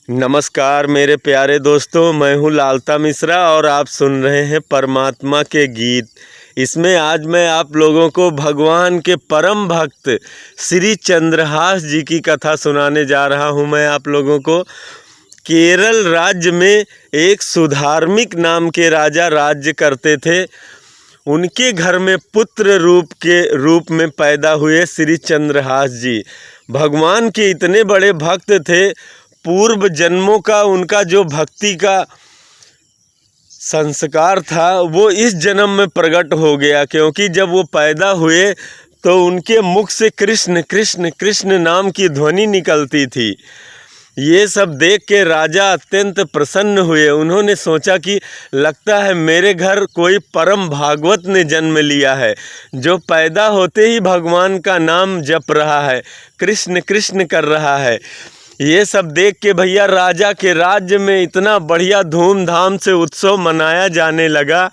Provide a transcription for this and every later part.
नमस्कार मेरे प्यारे दोस्तों, मैं हूँ लालता मिश्रा और आप सुन रहे हैं परमात्मा के गीत। इसमें आज मैं आप लोगों को भगवान के परम भक्त श्री चंद्रहास जी की कथा सुनाने जा रहा हूँ। मैं आप लोगों को केरल राज्य में एक सुधार्मिक नाम के राजा राज्य करते थे। उनके घर में पुत्र रूप में पैदा हुए श्री चंद्रहास जी। भगवान के इतने बड़े भक्त थे, पूर्व जन्मों का उनका जो भक्ति का संस्कार था वो इस जन्म में प्रकट हो गया, क्योंकि जब वो पैदा हुए तो उनके मुख से कृष्ण कृष्ण कृष्ण नाम की ध्वनि निकलती थी। ये सब देख के राजा अत्यंत प्रसन्न हुए। उन्होंने सोचा कि लगता है मेरे घर कोई परम भागवत ने जन्म लिया है, जो पैदा होते ही भगवान का नाम जप रहा है, कृष्ण कृष्ण कर रहा है। ये सब देख के भैया राजा के राज्य में इतना बढ़िया धूमधाम से उत्सव मनाया जाने लगा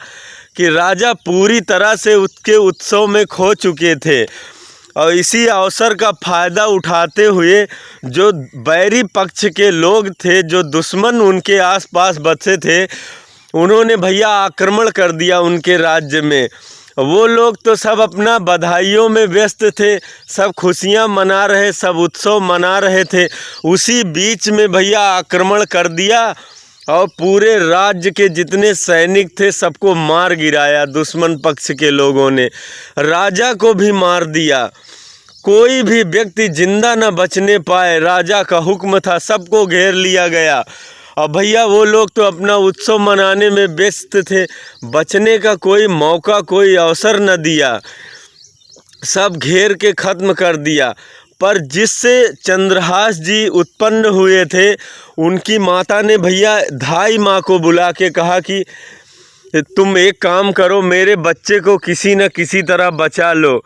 कि राजा पूरी तरह से उसके उत्सव में खो चुके थे। और इसी अवसर का फ़ायदा उठाते हुए जो बैरी पक्ष के लोग थे, जो दुश्मन उनके आसपास बसे थे, उन्होंने भैया आक्रमण कर दिया उनके राज्य में। वो लोग तो सब अपना बधाइयों में व्यस्त थे, सब खुशियां मना रहे, सब उत्सव मना रहे थे। उसी बीच में भैया आक्रमण कर दिया और पूरे राज्य के जितने सैनिक थे सबको मार गिराया। दुश्मन पक्ष के लोगों ने राजा को भी मार दिया। कोई भी व्यक्ति जिंदा न बचने पाए। राजा का हुक्म था, सबको घेर लिया गया। और भैया वो लोग तो अपना उत्सव मनाने में व्यस्त थे, बचने का कोई मौका, कोई अवसर न दिया, सब घेर के ख़त्म कर दिया। पर जिससे चंद्रहास जी उत्पन्न हुए थे, उनकी माता ने भैया धाई माँ को बुला के कहा कि तुम एक काम करो, मेरे बच्चे को किसी न किसी तरह बचा लो।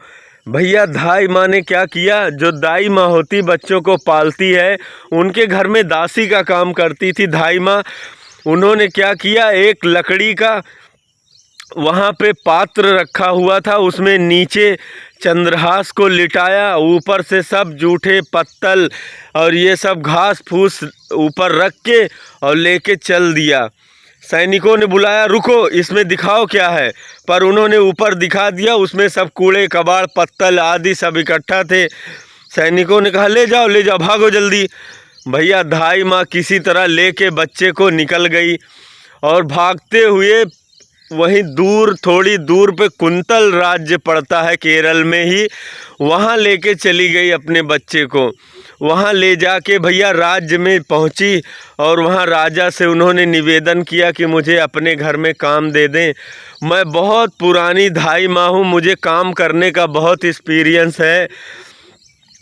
भैया धाई माँ ने क्या किया, जो दाई माँ होती बच्चों को पालती है, उनके घर में दासी का काम करती थी धाई माँ। उन्होंने क्या किया, एक लकड़ी का वहाँ पे पात्र रखा हुआ था, उसमें नीचे चंद्रहास को लिटाया, ऊपर से सब जूठे पत्तल और ये सब घास फूस ऊपर रख के और लेके चल दिया। सैनिकों ने बुलाया, रुको इसमें दिखाओ क्या है, पर उन्होंने ऊपर दिखा दिया। उसमें सब कूड़े कबाड़ पत्तल आदि सब इकट्ठा थे। सैनिकों ने कहा ले जाओ ले जाओ, भागो जल्दी। भैया धाई माँ किसी तरह लेके बच्चे को निकल गई और भागते हुए वहीं दूर, थोड़ी दूर पे कुंतल राज्य पड़ता है केरल में ही, वहाँ लेके चली गई अपने बच्चे को। वहाँ ले जाके भैया राज्य में पहुँची और वहाँ राजा से उन्होंने निवेदन किया कि मुझे अपने घर में काम दे दें। मैं बहुत पुरानी धाई माँ हूँ, मुझे काम करने का बहुत एक्सपीरियंस है।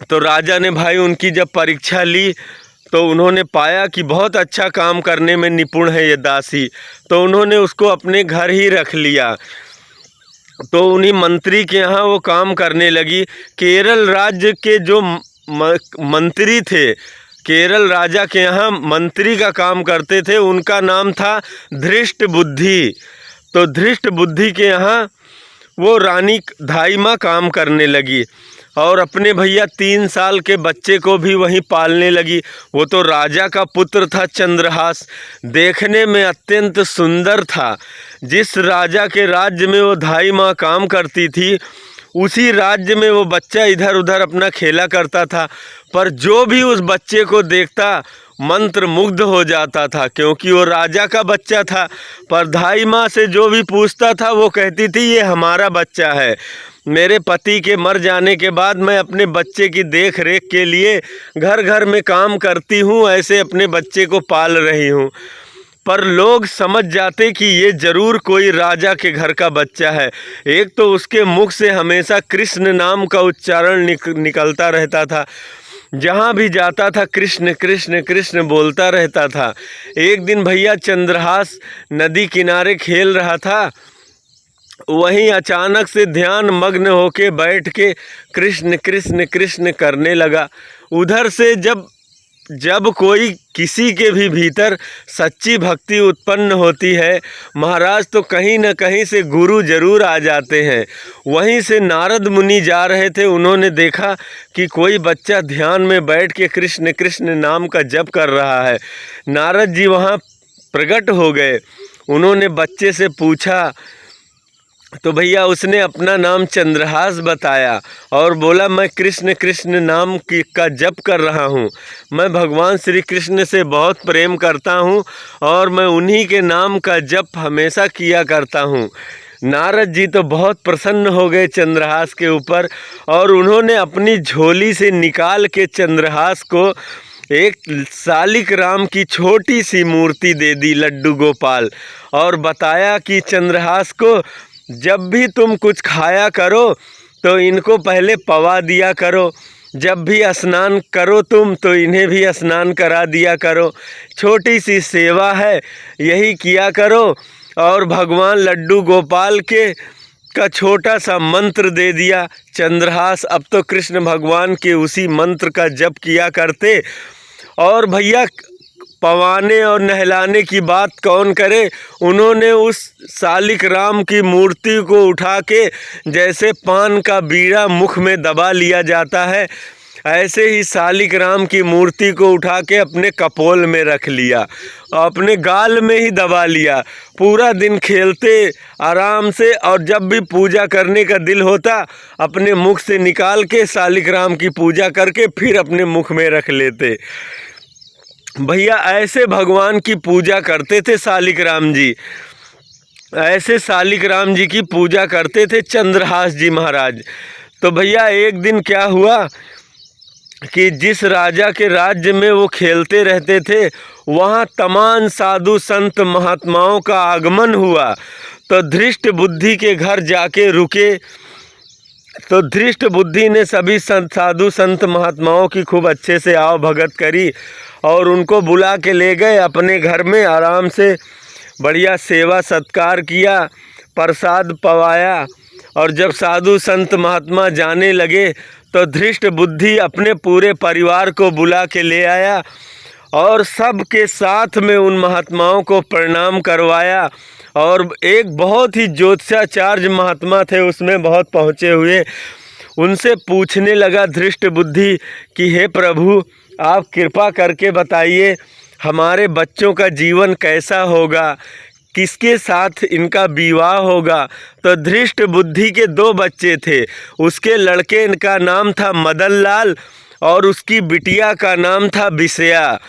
तो राजा ने भाई उनकी जब परीक्षा ली तो उन्होंने पाया कि बहुत अच्छा काम करने में निपुण है ये दासी, तो उन्होंने उसको अपने घर ही रख लिया। तो उन्हीं मंत्री के यहाँ वो काम करने लगी। केरल राज्य के जो मंत्री थे, केरल राजा के यहाँ मंत्री का काम करते थे, उनका नाम था धृष्ट बुद्धि। तो धृष्ट बुद्धि के यहाँ वो रानी धाई माँ काम करने लगी और अपने भैया 3 साल के बच्चे को भी वहीं पालने लगी। वो तो राजा का पुत्र था चंद्रहास, देखने में अत्यंत सुंदर था। जिस राजा के राज्य में वो धाई माँ काम करती थी, उसी राज्य में वो बच्चा इधर उधर अपना खेला करता था। पर जो भी उस बच्चे को देखता मंत्र मुग्ध हो जाता था, क्योंकि वो राजा का बच्चा था। पर धाई माँ से जो भी पूछता था वो कहती थी ये हमारा बच्चा है। मेरे पति के मर जाने के बाद मैं अपने बच्चे की देख रेख के लिए घर घर में काम करती हूँ, ऐसे अपने बच्चे को पाल रही हूँ। पर लोग समझ जाते कि ये ज़रूर कोई राजा के घर का बच्चा है। एक तो उसके मुख से हमेशा कृष्ण नाम का उच्चारण निकलता रहता था, जहाँ भी जाता था कृष्ण कृष्ण कृष्ण बोलता रहता था। एक दिन भैया चंद्रहास नदी किनारे खेल रहा था, वहीं अचानक से ध्यान मग्न होके बैठ के कृष्ण कृष्ण कृष्ण करने लगा। उधर से जब कोई किसी के भी भीतर सच्ची भक्ति उत्पन्न होती है महाराज तो कहीं न कहीं से गुरु जरूर आ जाते हैं। वहीं से नारद मुनि जा रहे थे, उन्होंने देखा कि कोई बच्चा ध्यान में बैठ के कृष्ण कृष्ण नाम का जप कर रहा है। नारद जी वहाँ प्रकट हो गए। उन्होंने बच्चे से पूछा तो भैया उसने अपना नाम चंद्रहास बताया और बोला मैं कृष्ण कृष्ण नाम का जप कर रहा हूँ। मैं भगवान श्री कृष्ण से बहुत प्रेम करता हूँ और मैं उन्हीं के नाम का जप हमेशा किया करता हूँ। नारद जी तो बहुत प्रसन्न हो गए चंद्रहास के ऊपर और उन्होंने अपनी झोली से निकाल के चंद्रहास को एक सालिक राम की छोटी सी मूर्ति दे दी, लड्डू गोपाल, और बताया कि चंद्रहास को जब भी तुम कुछ खाया करो तो इनको पहले पवा दिया करो, जब भी स्नान करो तुम तो इन्हें भी स्नान करा दिया करो, छोटी सी सेवा है यही किया करो। और भगवान लड्डू गोपाल का छोटा सा मंत्र दे दिया। चंद्रहास अब तो कृष्ण भगवान के उसी मंत्र का जप किया करते। और भैया पवाने और नहलाने की बात कौन करे, उन्होंने उस सालिक राम की मूर्ति को उठा के जैसे पान का बीड़ा मुख में दबा लिया जाता है, ऐसे ही सालिक राम की मूर्ति को उठा के अपने कपोल में रख लिया, अपने गाल में ही दबा लिया। पूरा दिन खेलते आराम से, और जब भी पूजा करने का दिल होता अपने मुख से निकाल के सालिक राम की पूजा करके फिर अपने मुख में रख लेते। भैया ऐसे भगवान की पूजा करते थे सालिक राम जी, ऐसे सालिक राम जी की पूजा करते थे चंद्रहास जी महाराज। तो भैया एक दिन क्या हुआ कि जिस राजा के राज्य में वो खेलते रहते थे वहाँ तमाम साधु संत महात्माओं का आगमन हुआ। तो धृष्ट बुद्धि के घर जाके रुके, तो धृष्ट बुद्धि ने सभी साधु संत महात्माओं की खूब अच्छे से आओ भगत करी और उनको बुला के ले गए अपने घर में, आराम से बढ़िया सेवा सत्कार किया, प्रसाद पवाया। और जब साधु संत महात्मा जाने लगे तो धृष्ट बुद्धि अपने पूरे परिवार को बुला के ले आया और सब के साथ में उन महात्माओं को प्रणाम करवाया। और एक बहुत ही ज्योतिषाचार्य महात्मा थे उसमें बहुत पहुँचे हुए, उनसे पूछने लगा धृष्ट बुद्धि कि हे प्रभु आप कृपा करके बताइए हमारे बच्चों का जीवन कैसा होगा, किसके साथ इनका विवाह होगा। तो धृष्ट बुद्धि के 2 बच्चे थे, उसके लड़के का नाम था मदन लाल और उसकी बिटिया का नाम था विषया।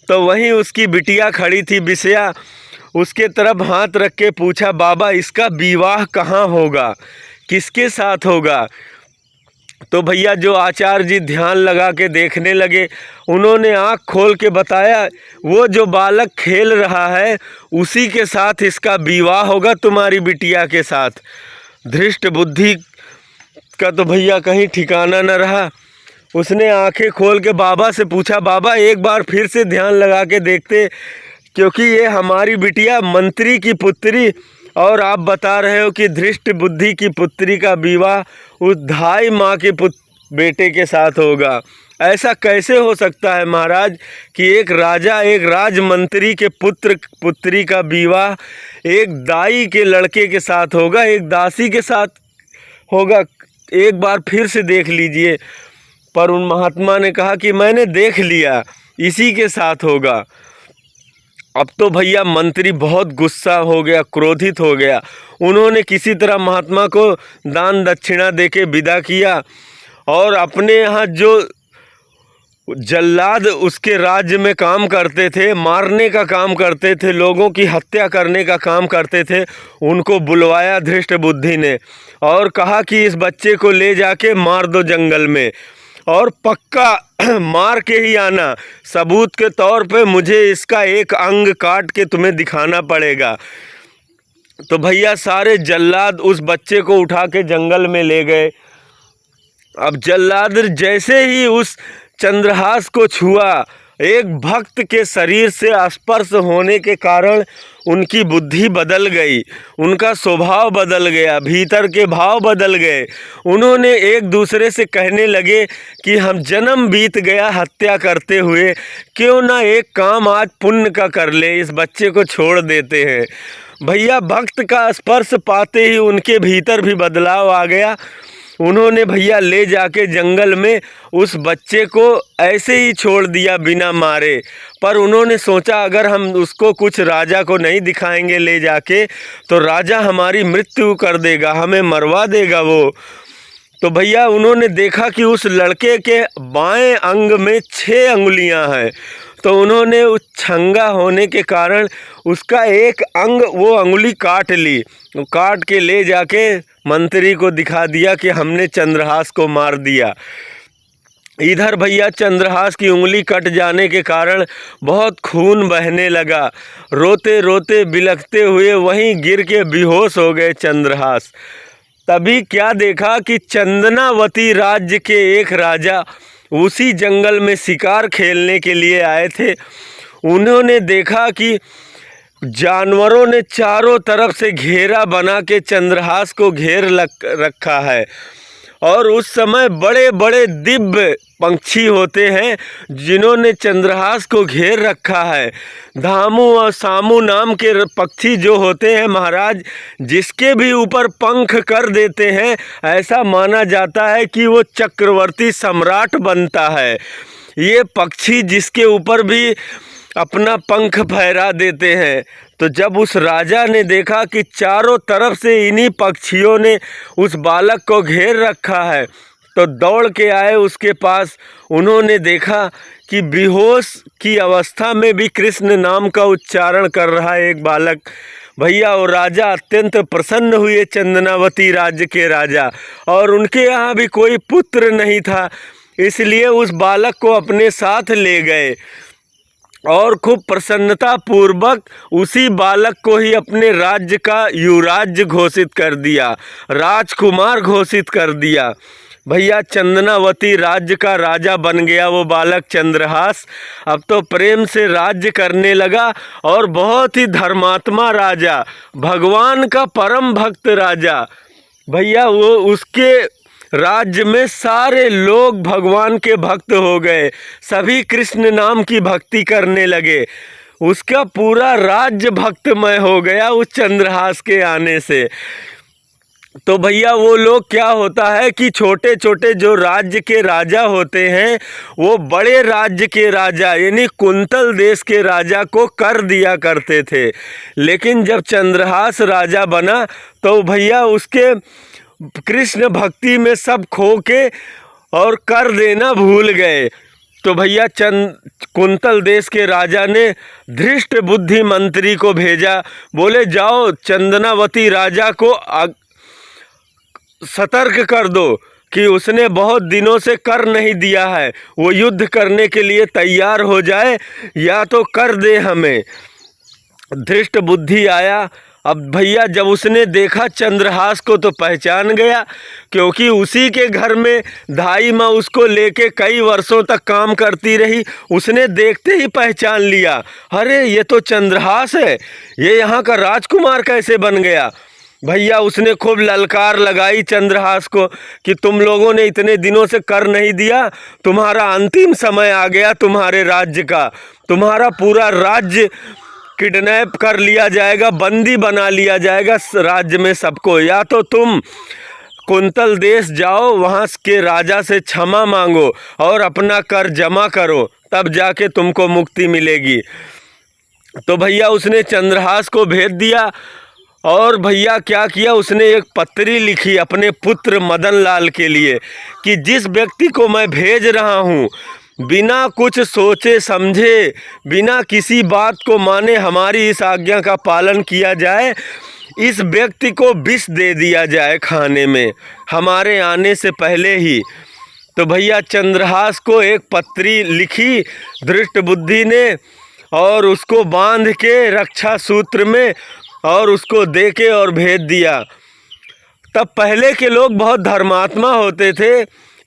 तो वहीं उसकी बिटिया खड़ी थी विषया, उसके तरफ हाथ रख के पूछा बाबा इसका विवाह कहाँ होगा, किसके साथ होगा। तो भैया जो आचार्य जी ध्यान लगा के देखने लगे, उन्होंने आँख खोल के बताया वो जो बालक खेल रहा है उसी के साथ इसका विवाह होगा, तुम्हारी बिटिया के साथ। धृष्ट बुद्धि का तो भैया कहीं ठिकाना न रहा, उसने आंखें खोल के बाबा से पूछा बाबा एक बार फिर से ध्यान लगा के देखते, क्योंकि ये हमारी बिटिया मंत्री की पुत्री और आप बता रहे हो कि धृष्ट बुद्धि की पुत्री का विवाह उस धाई माँ के बेटे के साथ होगा। ऐसा कैसे हो सकता है महाराज कि एक राजा एक राजमंत्री के पुत्री का विवाह एक दाई के लड़के के साथ होगा, एक दासी के साथ होगा। एक बार फिर से देख लीजिए। पर उन महात्मा ने कहा कि मैंने देख लिया, इसी के साथ होगा। अब तो भैया मंत्री बहुत गुस्सा हो गया, क्रोधित हो गया। उन्होंने किसी तरह महात्मा को दान दक्षिणा देके विदा किया और अपने यहाँ जो जल्लाद उसके राज्य में काम करते थे, मारने का काम करते थे, लोगों की हत्या करने का काम करते थे, उनको बुलवाया धृष्ट बुद्धि ने और कहा कि इस बच्चे को ले जाके मार दो जंगल में और पक्का मार के ही आना, सबूत के तौर पे मुझे इसका एक अंग काट के तुम्हें दिखाना पड़ेगा। तो भैया सारे जल्लाद उस बच्चे को उठा के जंगल में ले गए। अब जल्लाद जैसे ही उस चंद्रहास को छुआ एक भक्त के शरीर से स्पर्श होने के कारण उनकी बुद्धि बदल गई, उनका स्वभाव बदल गया, भीतर के भाव बदल गए। उन्होंने एक दूसरे से कहने लगे कि हम जन्म बीत गया हत्या करते हुए, क्यों ना एक काम आज पुण्य का कर ले, इस बच्चे को छोड़ देते हैं। भैया भक्त का स्पर्श पाते ही उनके भीतर भी बदलाव आ गया। उन्होंने भैया ले जाके जंगल में उस बच्चे को ऐसे ही छोड़ दिया बिना मारे। पर उन्होंने सोचा अगर हम उसको कुछ राजा को नहीं दिखाएंगे ले जाके तो राजा हमारी मृत्यु कर देगा, हमें मरवा देगा वो। तो भैया उन्होंने देखा कि उस लड़के के बाएं अंग में 6 अंगुलियां हैं। तो उन्होंने उस छंगा होने के कारण उसका एक अंग वो अंगुली काट ली, काट के ले जाके मंत्री को दिखा दिया कि हमने चंद्रहास को मार दिया। इधर भैया चंद्रहास की उंगली कट जाने के कारण बहुत खून बहने लगा। रोते रोते बिलखते हुए वहीं गिर के बेहोश हो गए चंद्रहास। तभी क्या देखा कि चंदनावती राज्य के एक राजा उसी जंगल में शिकार खेलने के लिए आए थे। उन्होंने देखा कि जानवरों ने चारों तरफ से घेरा बना के चंद्रहास को घेर रखा है। और उस समय बड़े बड़े दिव्य पंछी होते हैं जिन्होंने चंद्रहास को घेर रखा है। धामू और सामू नाम के पक्षी जो होते हैं महाराज, जिसके भी ऊपर पंख कर देते हैं ऐसा माना जाता है कि वो चक्रवर्ती सम्राट बनता है। ये पक्षी जिसके ऊपर भी अपना पंख फहरा देते हैं। तो जब उस राजा ने देखा कि चारों तरफ से इन्हीं पक्षियों ने उस बालक को घेर रखा है तो दौड़ के आए उसके पास। उन्होंने देखा कि बेहोश की अवस्था में भी कृष्ण नाम का उच्चारण कर रहा है एक बालक। भैया और राजा अत्यंत प्रसन्न हुए, चंदनावती राज्य के राजा, और उनके यहाँ भी कोई पुत्र नहीं था, इसलिए उस बालक को अपने साथ ले गए और खूब प्रसन्नता पूर्वक उसी बालक को ही अपने राज्य का युवराज घोषित कर दिया, राजकुमार घोषित कर दिया। भैया चंदनावती राज्य का राजा बन गया वो बालक चंद्रहास। अब तो प्रेम से राज्य करने लगा और बहुत ही धर्मात्मा राजा, भगवान का परम भक्त राजा। भैया वो उसके राज्य में सारे लोग भगवान के भक्त हो गए, सभी कृष्ण नाम की भक्ति करने लगे। उसका पूरा राज्य भक्तमय हो गया उस चंद्रहास के आने से। तो भैया वो लोग क्या होता है कि छोटे छोटे जो राज्य के राजा होते हैं वो बड़े राज्य के राजा यानी कुंतल देश के राजा को कर दिया करते थे। लेकिन जब चंद्रहास राजा बना तो भैया उसके कृष्ण भक्ति में सब खो के और कर देना भूल गए। तो भैया कुंतल देश के राजा ने धृष्ट बुद्धि मंत्री को भेजा, बोले जाओ चंदनावती राजा को सतर्क कर दो कि उसने बहुत दिनों से कर नहीं दिया है, वो युद्ध करने के लिए तैयार हो जाए या तो कर दे हमें। धृष्ट बुद्धि आया। अब भैया जब उसने देखा चंद्रहास को तो पहचान गया, क्योंकि उसी के घर में धाई माँ उसको लेके कई वर्षों तक काम करती रही। उसने देखते ही पहचान लिया, अरे ये तो चंद्रहास है, ये यहाँ का राजकुमार कैसे बन गया। भैया उसने खूब ललकार लगाई चंद्रहास को कि तुम लोगों ने इतने दिनों से कर नहीं दिया, तुम्हारा अंतिम समय आ गया तुम्हारे राज्य का, तुम्हारा पूरा राज्य किडनैप कर लिया जाएगा, बंदी बना लिया जाएगा राज्य में सबको। या तो तुम कुंतल देश जाओ, वहाँ के राजा से क्षमा मांगो और अपना कर जमा करो, तब जाके तुमको मुक्ति मिलेगी। तो भैया उसने चंद्रहास को भेज दिया और भैया क्या किया, उसने एक पत्री लिखी अपने पुत्र मदन लाल के लिए कि जिस व्यक्ति को मैं भेज रहा हूँ बिना कुछ सोचे समझे, बिना किसी बात को माने हमारी इस आज्ञा का पालन किया जाए, इस व्यक्ति को विष दे दिया जाए खाने में हमारे आने से पहले ही। तो भैया चंद्रहास को एक पत्री लिखी धृष्ट बुद्धि ने और उसको बांध के रक्षा सूत्र में और उसको दे के और भेज दिया। तब पहले के लोग बहुत धर्मात्मा होते थे।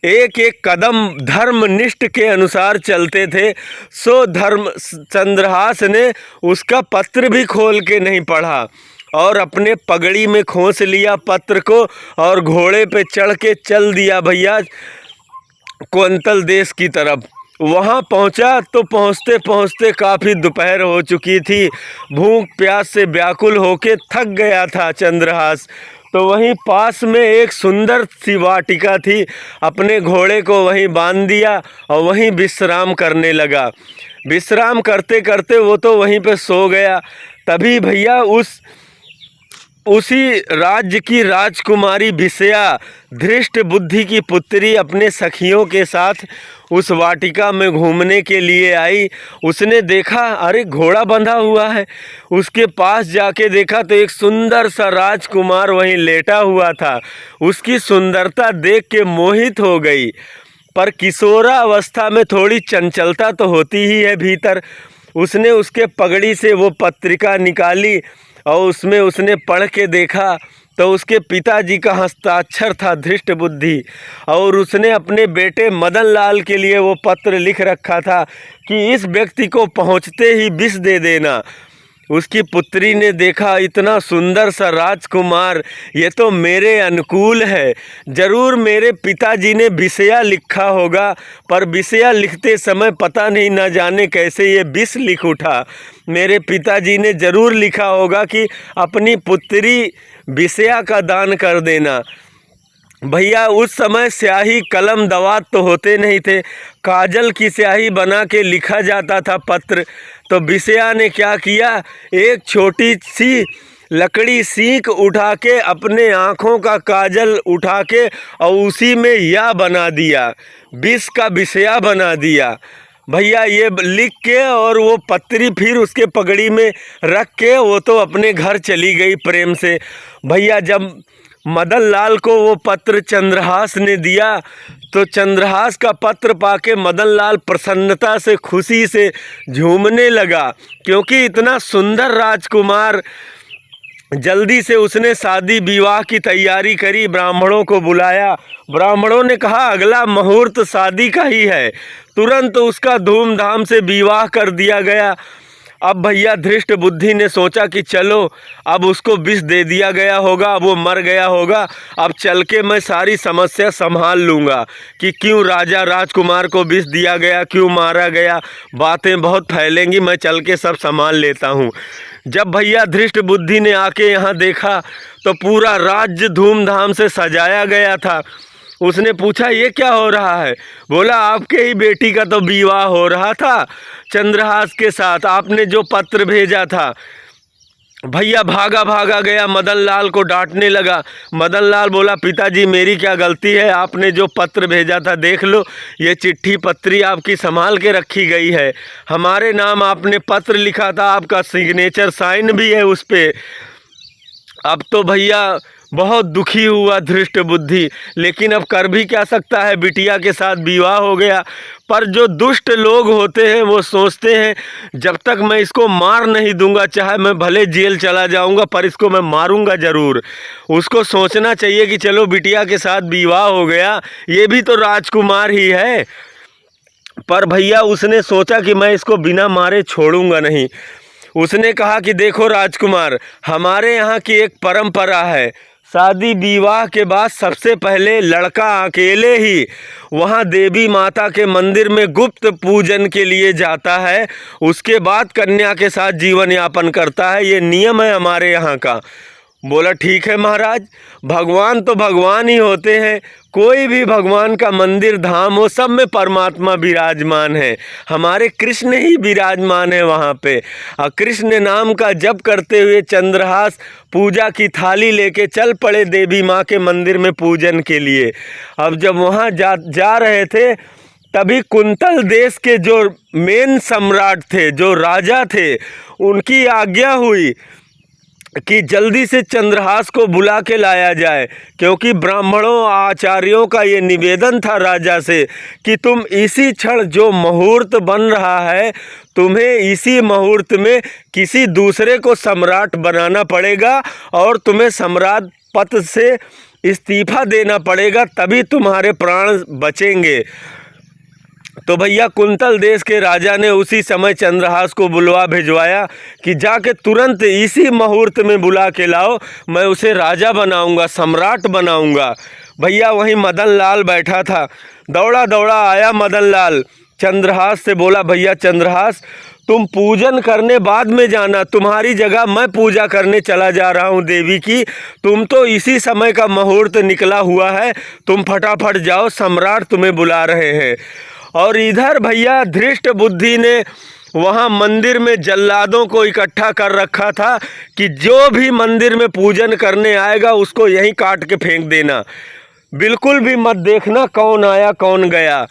एक एक कदम धर्मनिष्ठ के अनुसार चलते थे। सो धर्म चंद्रहास ने उसका पत्र भी खोल के नहीं पढ़ा और अपने पगड़ी में खोस लिया पत्र को और घोड़े पे चढ़ के चल दिया भैया कुंतल देश की तरफ। वहाँ पहुँचा तो पहुँचते पहुँचते काफ़ी दोपहर हो चुकी थी। भूख प्यास से व्याकुल होके थक गया था चंद्रहास। तो वहीं पास में एक सुंदर सी वाटिका थी। अपने घोड़े को वहीं बांध दिया और वहीं विश्राम करने लगा। विश्राम करते करते वो तो वहीं पे सो गया। तभी भैया उसी राज्य की राजकुमारी विषया धृष्ट बुद्धि की पुत्री अपने सखियों के साथ उस वाटिका में घूमने के लिए आई। उसने देखा अरे घोड़ा बंधा हुआ है। उसके पास जाके देखा तो एक सुंदर सा राजकुमार वहीं लेटा हुआ था। उसकी सुंदरता देख के मोहित हो गई, पर किशोरावस्था में थोड़ी चंचलता तो होती ही है भीतर। उसने उसके पगड़ी से वो पत्रिका निकाली और उसमें उसने पढ़ के देखा तो उसके पिताजी का हस्ताक्षर था धृष्ट बुद्धि, और उसने अपने बेटे मदन लाल के लिए वो पत्र लिख रखा था कि इस व्यक्ति को पहुंचते ही विष दे देना। उसकी पुत्री ने देखा इतना सुंदर सा राजकुमार, ये तो मेरे अनुकूल है। ज़रूर मेरे पिताजी ने विषया लिखा होगा, पर विषया लिखते समय पता नहीं न जाने कैसे ये विष लिख उठा। मेरे पिताजी ने ज़रूर लिखा होगा कि अपनी पुत्री विषया का दान कर देना। भैया उस समय स्याही कलम दवात तो होते नहीं थे, काजल की स्याही बना के लिखा जाता था पत्र। तो विषया ने क्या किया, एक छोटी सी लकड़ी सीख उठा के अपने आँखों का काजल उठा के और उसी में या बना दिया, विष का विषया बना दिया। भैया ये लिख के और वो पत्री फिर उसके पगड़ी में रख के वो तो अपने घर चली गई प्रेम से। भैया जब मदन लाल को वो पत्र चंद्रहास ने दिया तो चंद्रहास का पत्र पाके मदन लाल प्रसन्नता से खुशी से झूमने लगा, क्योंकि इतना सुंदर राजकुमार। जल्दी से उसने शादी विवाह की तैयारी करी, ब्राह्मणों को बुलाया। ब्राह्मणों ने कहा अगला मुहूर्त शादी का ही है। तुरंत उसका धूमधाम से विवाह कर दिया गया। अब भैया धृष्ट बुद्धि ने सोचा कि चलो अब उसको विष दे दिया गया होगा, अब वो मर गया होगा, अब चल के मैं सारी समस्या संभाल लूँगा कि क्यों राजा राजकुमार को विष दिया गया, क्यों मारा गया, बातें बहुत फैलेंगी, मैं चल के सब संभाल लेता हूँ। जब भैया धृष्ट बुद्धि ने आके यहाँ देखा तो पूरा राज्य धूमधाम से सजाया गया था। उसने पूछा ये क्या हो रहा है? बोला आपके ही बेटी का तो विवाह हो रहा था चंद्रहास के साथ, आपने जो पत्र भेजा था। भैया भागा भागा गया, मदन लाल को डांटने लगा। मदन लाल बोला पिताजी मेरी क्या गलती है, आपने जो पत्र भेजा था देख लो, ये चिट्ठी पत्री आपकी संभाल के रखी गई है, हमारे नाम आपने पत्र लिखा था, आपका सिग्नेचर साइन भी है उस पर। अब तो भैया बहुत दुखी हुआ धृष्ट बुद्धि, लेकिन अब कर भी क्या सकता है, बिटिया के साथ विवाह हो गया। पर जो दुष्ट लोग होते हैं वो सोचते हैं जब तक मैं इसको मार नहीं दूंगा, चाहे मैं भले जेल चला जाऊंगा पर इसको मैं मारूंगा ज़रूर। उसको सोचना चाहिए कि चलो बिटिया के साथ विवाह हो गया, ये भी तो राजकुमार ही है। पर भैया उसने सोचा कि मैं इसको बिना मारे छोड़ूंगा नहीं। उसने कहा कि देखो राजकुमार, हमारे यहाँ की एक परंपरा है, शादी विवाह के बाद सबसे पहले लड़का अकेले ही वहाँ देवी माता के मंदिर में गुप्त पूजन के लिए जाता है, उसके बाद कन्या के साथ जीवन यापन करता है, ये नियम है हमारे यहाँ का। बोला ठीक है महाराज, भगवान तो भगवान ही होते हैं, कोई भी भगवान का मंदिर धाम हो सब में परमात्मा विराजमान है, हमारे कृष्ण ही विराजमान है वहाँ पे। और कृष्ण नाम का जप करते हुए चंद्रहास पूजा की थाली लेके चल पड़े देवी माँ के मंदिर में पूजन के लिए। अब जब वहाँ जा रहे थे तभी कुंतल देश के जो मेन सम्राट थे, जो राजा थे, उनकी आज्ञा हुई कि जल्दी से चंद्रहास को बुला के लाया जाए, क्योंकि ब्राह्मणों आचार्यों का ये निवेदन था राजा से कि तुम इसी क्षण जो मुहूर्त बन रहा है, तुम्हें इसी मुहूर्त में किसी दूसरे को सम्राट बनाना पड़ेगा और तुम्हें सम्राट पद से इस्तीफा देना पड़ेगा, तभी तुम्हारे प्राण बचेंगे। तो भैया कुंतल देश के राजा ने उसी समय चंद्रहास को बुलवा भिजवाया कि जाके तुरंत इसी मुहूर्त में बुला के लाओ, मैं उसे राजा बनाऊंगा, सम्राट बनाऊंगा। भैया वहीं मदन लाल बैठा था। दौड़ा दौड़ा आया मदन लाल, चंद्रहास से बोला, भैया चंद्रहास, तुम पूजन करने बाद में जाना, तुम्हारी जगह मैं पूजा करने चला जा रहा हूँ देवी की। तुम तो इसी समय का मुहूर्त निकला हुआ है, तुम फटाफट जाओ, सम्राट तुम्हें बुला रहे हैं। और इधर भैया धृष्ट बुद्धि ने वहाँ मंदिर में जल्लादों को इकट्ठा कर रखा था कि जो भी मंदिर में पूजन करने आएगा उसको यहीं काट के फेंक देना, बिल्कुल भी मत देखना कौन आया कौन गया।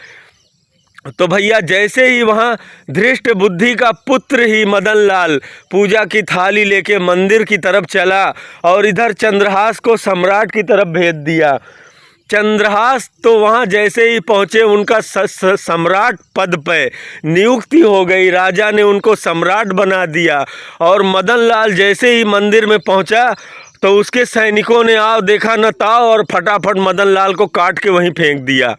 तो भैया जैसे ही वहाँ धृष्ट बुद्धि का पुत्र ही मदन लाल पूजा की थाली लेके मंदिर की तरफ चला और इधर चंद्रहास को सम्राट की तरफ भेज दिया। चंद्रहास तो वहाँ जैसे ही पहुँचे उनका सम्राट पद पे नियुक्ति हो गई, राजा ने उनको सम्राट बना दिया। और मदन लाल जैसे ही मंदिर में पहुँचा तो उसके सैनिकों ने आओ देखा न ताओ और फटाफट मदन लाल को काट के वहीं फेंक दिया।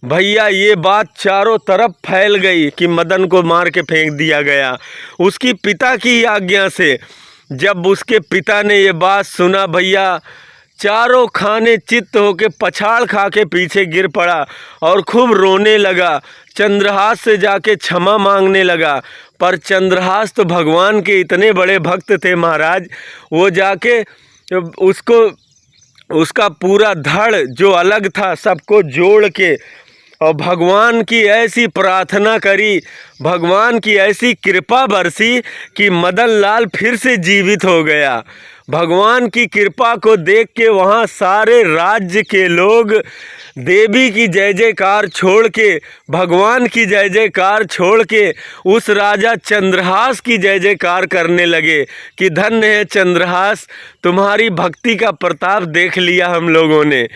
भैया ये बात चारों तरफ फैल गई कि मदन को मार के फेंक दिया गया उसकी पिता की आज्ञा से। जब उसके पिता ने ये बात सुना भैया चारों खाने चित्त होके पछाड़ खा के पीछे गिर पड़ा और खूब रोने लगा। चंद्रहास से जाके क्षमा मांगने लगा, पर चंद्रहास तो भगवान के इतने बड़े भक्त थे महाराज, वो जाके उसका पूरा धड़ जो अलग था सबको जोड़ के और भगवान की ऐसी प्रार्थना करी, भगवान की ऐसी कृपा बरसी कि मदन लाल फिर से जीवित हो गया। भगवान की कृपा को देख के वहाँ सारे राज्य के लोग देवी की जय जयकार छोड़ के, भगवान की जय जयकार छोड़ के उस राजा चंद्रहास की जय जयकार करने लगे कि धन्य है चंद्रहास, तुम्हारी भक्ति का प्रताप देख लिया हम लोगों ने।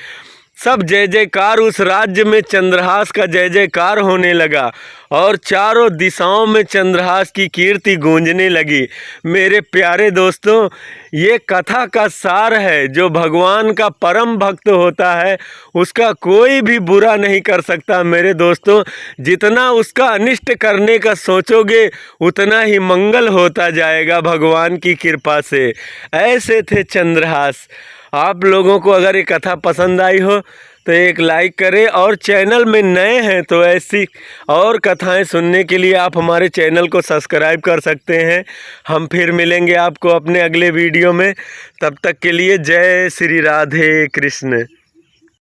सब जय जयकार, उस राज्य में चंद्रहास का जय जयकार होने लगा और चारों दिशाओं में चंद्रहास की कीर्ति गूंजने लगी। मेरे प्यारे दोस्तों, ये कथा का सार है, जो भगवान का परम भक्त होता है उसका कोई भी बुरा नहीं कर सकता। मेरे दोस्तों, जितना उसका अनिष्ट करने का सोचोगे उतना ही मंगल होता जाएगा भगवान की कृपा से। ऐसे थे चंद्रहास। आप लोगों को अगर ये कथा पसंद आई हो तो एक लाइक करें, और चैनल में नए हैं तो ऐसी और कथाएं सुनने के लिए आप हमारे चैनल को सब्सक्राइब कर सकते हैं। हम फिर मिलेंगे आपको अपने अगले वीडियो में, तब तक के लिए जय श्री राधे कृष्ण।